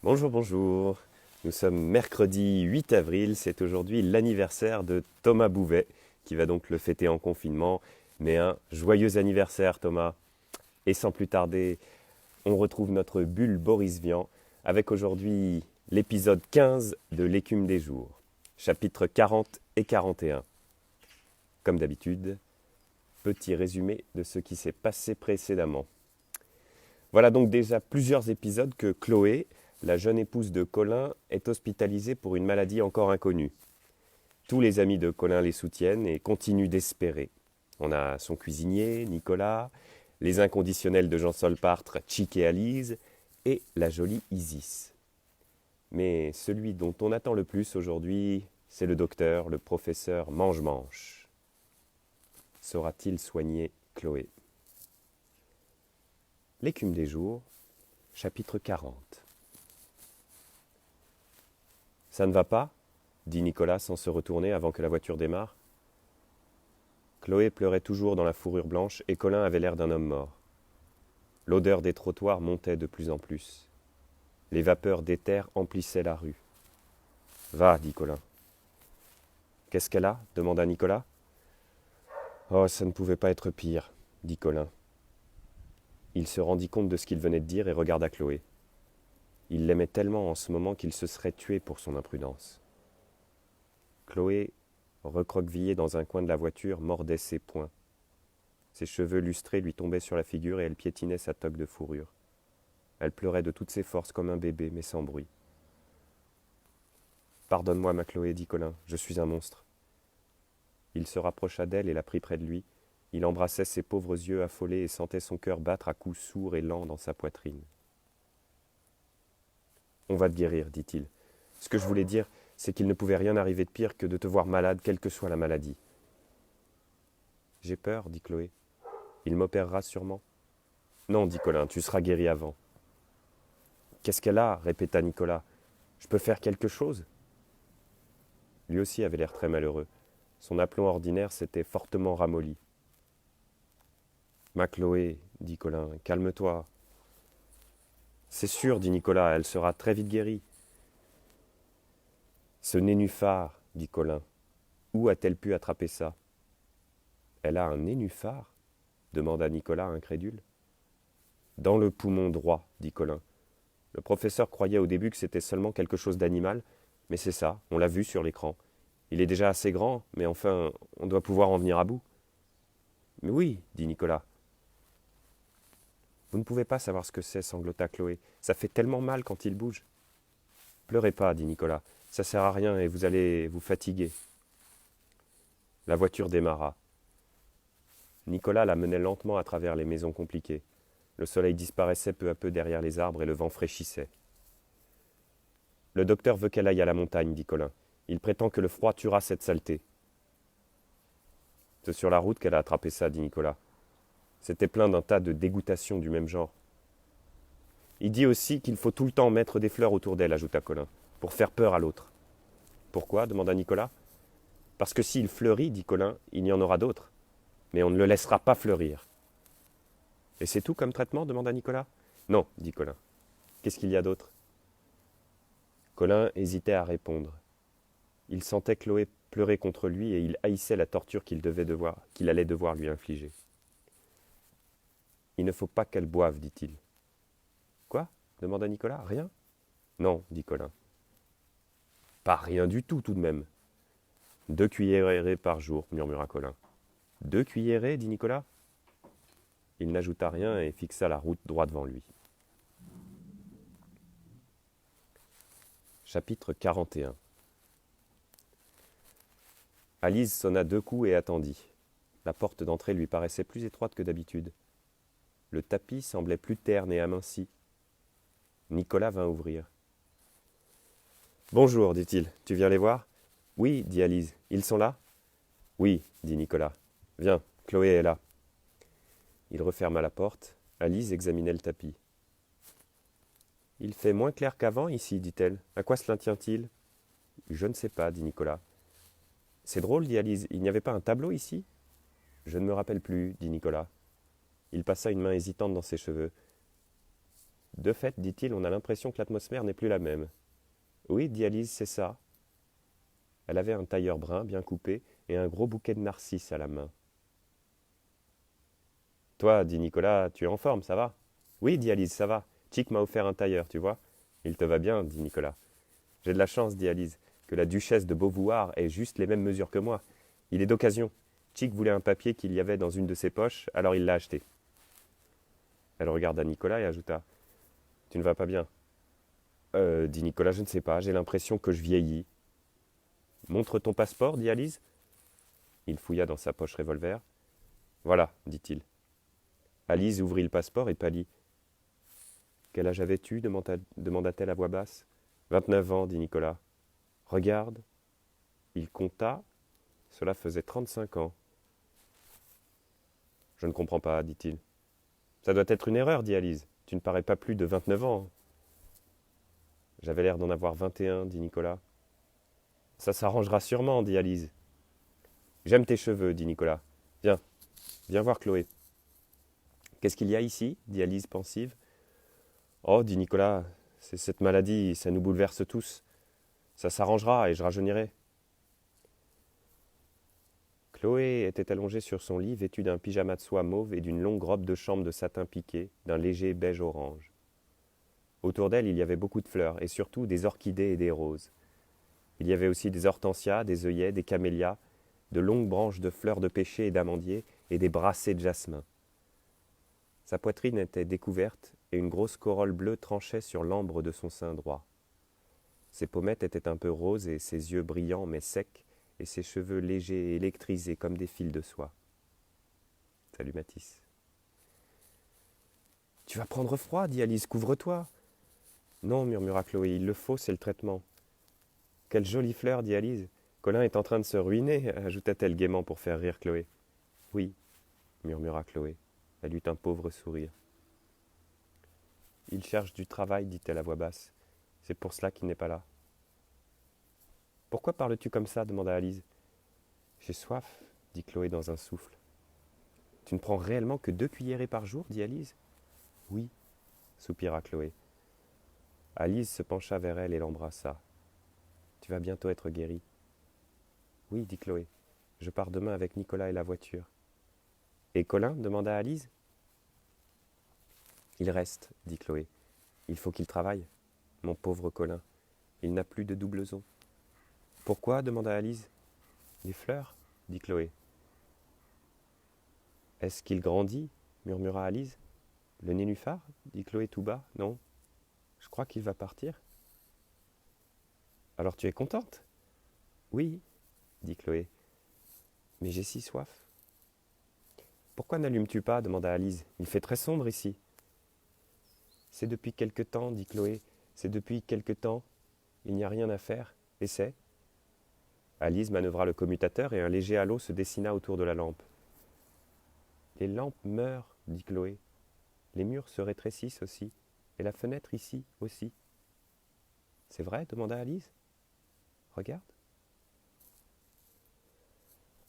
Bonjour, bonjour. Nous sommes mercredi 8 avril, c'est aujourd'hui l'anniversaire de Thomas Bouvet, qui va donc le fêter en confinement. Mais un joyeux anniversaire Thomas. Et sans plus tarder, on retrouve notre bulle Boris Vian avec aujourd'hui l'épisode 15 de L'écume des jours, chapitres 40 et 41. Comme d'habitude, petit résumé de ce qui s'est passé précédemment. Voilà donc déjà plusieurs épisodes que Chloé, la jeune épouse de Colin, est hospitalisée pour une maladie encore inconnue. Tous les amis de Colin les soutiennent et continuent d'espérer. On a son cuisinier, Nicolas, les inconditionnels de Jean Solpartre, Chick et Alice, et la jolie Isis. Mais celui dont on attend le plus aujourd'hui, c'est le docteur, le professeur Mange-Manche. Saura-t-il soigner Chloé? L'écume des jours, chapitre 40. Ça ne va pas dit Nicolas sans se retourner avant que la voiture démarre. Chloé pleurait toujours dans la fourrure blanche et Colin avait l'air d'un homme mort. L'odeur des trottoirs montait de plus en plus. Les vapeurs d'éther emplissaient la rue. « Va, dit Colin. »« Qu'est-ce qu'elle a » demanda Nicolas. « Oh, ça ne pouvait pas être pire, » dit Colin. Il se rendit compte de ce qu'il venait de dire et regarda Chloé. Il l'aimait tellement en ce moment qu'il se serait tué pour son imprudence. Chloé, recroquevillée dans un coin de la voiture, mordait ses poings. Ses cheveux lustrés lui tombaient sur la figure et elle piétinait sa toque de fourrure. Elle pleurait de toutes ses forces comme un bébé, mais sans bruit. « Pardonne-moi, ma Chloé, dit Colin, je suis un monstre. » Il se rapprocha d'elle et la prit près de lui. Il embrassait ses pauvres yeux affolés et sentait son cœur battre à coups sourds et lents dans sa poitrine. « On va te guérir, dit-il. Ce que je voulais dire, c'est qu'il ne pouvait rien arriver de pire que de te voir malade, quelle que soit la maladie. »« J'ai peur, dit Chloé. Il m'opérera sûrement. »« Non, dit Colin, tu seras guéri avant. »« Qu'est-ce qu'elle a » répéta Nicolas. « Je peux faire quelque chose ?» Lui aussi avait l'air très malheureux. Son aplomb ordinaire s'était fortement ramolli. « Ma Chloé, dit Colin, calme-toi. »« C'est sûr, dit Nicolas, elle sera très vite guérie. »« Ce nénuphar, dit Colin. Où a-t-elle pu attraper ça ?»« Elle a un nénuphar ?» demanda Nicolas incrédule. « Dans le poumon droit, dit Colin. Le professeur croyait au début que c'était seulement quelque chose d'animal, mais c'est ça, on l'a vu sur l'écran. Il est déjà assez grand, mais enfin, on doit pouvoir en venir à bout. »« Mais oui, dit Nicolas. »« Vous ne pouvez pas savoir ce que c'est, sanglota Chloé. Ça fait tellement mal quand il bouge. »« Pleurez pas, dit Nicolas. Ça sert à rien et vous allez vous fatiguer. » La voiture démarra. Nicolas la menait lentement à travers les maisons compliquées. Le soleil disparaissait peu à peu derrière les arbres et le vent fraîchissait. « Le docteur veut qu'elle aille à la montagne, dit Colin. Il prétend que le froid tuera cette saleté. »« C'est sur la route qu'elle a attrapé ça, dit Nicolas. C'était plein d'un tas de dégoûtations du même genre. »« Il dit aussi qu'il faut tout le temps mettre des fleurs autour d'elle, ajouta Colin, pour faire peur à l'autre. »« Pourquoi » demanda Nicolas. « Parce que s'il fleurit, dit Colin, il y en aura d'autres. Mais on ne le laissera pas fleurir. »« Et c'est tout comme traitement » demanda Nicolas. « Non, dit Colin. Qu'est-ce qu'il y a d'autre » Colin hésitait à répondre. Il sentait Chloé pleurer contre lui et il haïssait la torture qu'il allait devoir lui infliger. « Il ne faut pas qu'elle boive, dit-il. »« Quoi » demanda Nicolas. « Rien ?»« Non, dit Colin. »« Pas rien du tout, tout de même. »« 2 cuillerées par jour, murmura Colin. »« 2 cuillerées, dit Nicolas. » Il n'ajouta rien et fixa la route droit devant lui. Chapitre 41. Alice sonna 2 coups et attendit. La porte d'entrée lui paraissait plus étroite que d'habitude. Le tapis semblait plus terne et aminci. Nicolas vint ouvrir. « Bonjour, dit-il. Tu viens les voir ?»« Oui, dit Alice. Ils sont là ?»« Oui, dit Nicolas. Viens, Chloé est là. » Il referma la porte. Alice examinait le tapis. « Il fait moins clair qu'avant ici, dit-elle. À quoi cela tient-il ?»« Je ne sais pas, dit Nicolas. »« C'est drôle, dit Alice. Il n'y avait pas un tableau ici ?»« Je ne me rappelle plus, dit Nicolas. Il passa une main hésitante dans ses cheveux. « De fait, dit-il, on a l'impression que l'atmosphère n'est plus la même. Oui, dit Alice, c'est ça. Elle avait un tailleur brun bien coupé et un gros bouquet de narcisses à la main. Toi, dit Nicolas, tu es en forme, ça va? Oui, dit Alice, ça va. Chick m'a offert un tailleur, tu vois. Il te va bien, dit Nicolas. J'ai de la chance, dit Alice, que la duchesse de Beauvoir ait juste les mêmes mesures que moi. Il est d'occasion. Chick voulait un papier qu'il y avait dans une de ses poches, alors il l'a acheté. Elle regarda Nicolas et ajouta: Tu ne vas pas bien. Dit Nicolas, je ne sais pas, j'ai l'impression que je vieillis. Montre ton passeport, dit Alice. Il fouilla dans sa poche revolver. Voilà, dit-il. Alice ouvrit le passeport et pâlit. Quel âge avais-tu demanda-t-elle à voix basse. 29 ans, dit Nicolas. Regarde. Il compta. Cela faisait 35 ans. Je ne comprends pas, dit-il. Ça doit être une erreur, dit Alice. Tu ne parais pas plus de 29 ans. J'avais l'air d'en avoir 21, dit Nicolas. Ça s'arrangera sûrement, dit Alice. J'aime tes cheveux, dit Nicolas. Viens, viens voir Chloé. Qu'est-ce qu'il y a ici dit Alice pensive. Oh, dit Nicolas, c'est cette maladie, ça nous bouleverse tous. Ça s'arrangera et je rajeunirai. Chloé était allongée sur son lit, vêtue d'un pyjama de soie mauve et d'une longue robe de chambre de satin piqué, d'un léger beige orange. Autour d'elle, il y avait beaucoup de fleurs, et surtout des orchidées et des roses. Il y avait aussi des hortensias, des œillets, des camélias, de longues branches de fleurs de pêcher et d'amandier, et des brassées de jasmin. Sa poitrine était découverte, et une grosse corolle bleue tranchait sur l'ambre de son sein droit. Ses pommettes étaient un peu roses, et ses yeux brillants mais secs, et ses cheveux légers et électrisés comme des fils de soie. Salut Mathis. Tu vas prendre froid, dit Alice, couvre-toi. Non, murmura Chloé, il le faut, c'est le traitement. Quelle jolie fleur, dit Alice. Colin est en train de se ruiner, ajouta-t-elle gaiement pour faire rire Chloé. Oui, murmura Chloé. Elle eut un pauvre sourire. Il cherche du travail, dit-elle à voix basse. C'est pour cela qu'il n'est pas là. Pourquoi parles-tu comme ça demanda Alice. J'ai soif, dit Chloé dans un souffle. Tu ne prends réellement que 2 cuillerées par jour, dit Alice. Oui, soupira Chloé. Alice se pencha vers elle et l'embrassa. Tu vas bientôt être guérie. Oui, dit Chloé. Je pars demain avec Nicolas et la voiture. Et Colin demanda Alice. Il reste, dit Chloé. Il faut qu'il travaille. Mon pauvre Colin. Il n'a plus de doubleson. Pourquoi demanda Alice. Les fleurs, dit Chloé. Est-ce qu'il grandit murmura Alice. Le nénuphar dit Chloé tout bas. Non. Je crois qu'il va partir. Alors tu es contente. Oui, dit Chloé. Mais j'ai si soif. Pourquoi n'allumes-tu pas demanda Alice. Il fait très sombre ici. C'est depuis quelque temps, dit Chloé. C'est depuis quelque temps. Il n'y a rien à faire. Essaie. Alice manœuvra le commutateur et un léger halo se dessina autour de la lampe. Les lampes meurent, dit Chloé. Les murs se rétrécissent aussi. Et la fenêtre ici aussi. C'est vrai demanda Alice. Regarde.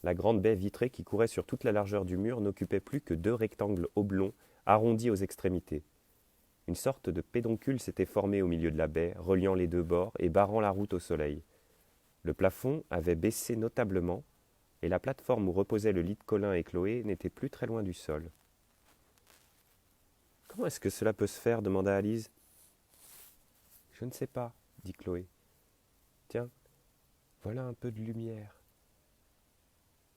La grande baie vitrée qui courait sur toute la largeur du mur n'occupait plus que 2 rectangles oblongs arrondis aux extrémités. Une sorte de pédoncule s'était formé au milieu de la baie, reliant les 2 bords et barrant la route au soleil. Le plafond avait baissé notablement, et la plateforme où reposait le lit de Colin et Chloé n'était plus très loin du sol. « Comment est-ce que cela peut se faire » demanda Alice. « Je ne sais pas, » dit Chloé. « Tiens, voilà un peu de lumière. »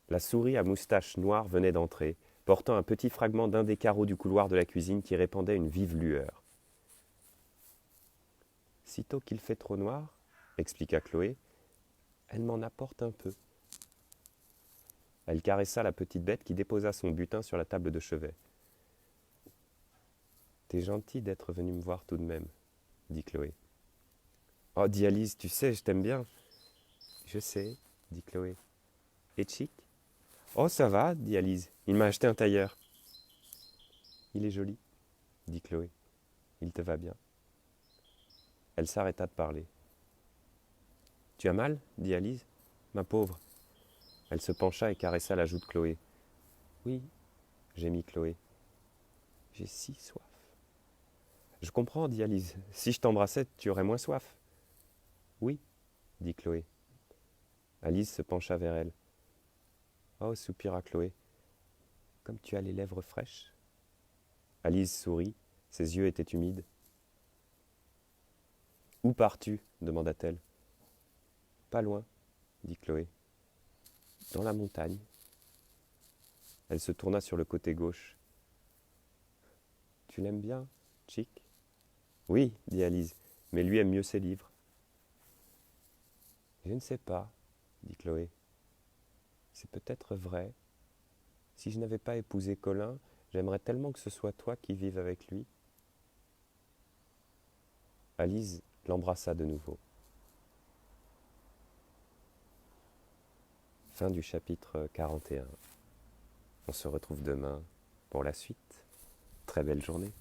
La souris à moustache noire venait d'entrer, portant un petit fragment d'un des carreaux du couloir de la cuisine qui répandait une vive lueur. « Sitôt qu'il fait trop noir, » expliqua Chloé, « elle m'en apporte un peu. » Elle caressa la petite bête qui déposa son butin sur la table de chevet. « T'es gentil d'être venu me voir tout de même, » dit Chloé. « Oh, dit Alice, tu sais, je t'aime bien. »« Je sais, » dit Chloé. « Et Chick ?»« Oh, ça va, » dit Alice. « Il m'a acheté un tailleur. »« Il est joli, » dit Chloé. « Il te va bien. » Elle s'arrêta de parler. « Tu as mal ?» dit Alice. « Ma pauvre. » Elle se pencha et caressa la joue de Chloé. « Oui, » gémit Chloé. « J'ai si soif. » Je comprends, dit Alice. Si je t'embrassais, tu aurais moins soif. Oui, dit Chloé. Alice se pencha vers elle. Oh, soupira Chloé, comme tu as les lèvres fraîches. Alice sourit, ses yeux étaient humides. Où pars-tu demanda-t-elle. Pas loin, dit Chloé. Dans la montagne. Elle se tourna sur le côté gauche. Tu l'aimes bien, Chick? Oui, dit Alice, mais lui aime mieux ses livres. Je ne sais pas, dit Chloé. C'est peut-être vrai. Si je n'avais pas épousé Colin, j'aimerais tellement que ce soit toi qui vive avec lui. Alice l'embrassa de nouveau. Fin du chapitre 41. On se retrouve demain pour la suite. Très belle journée.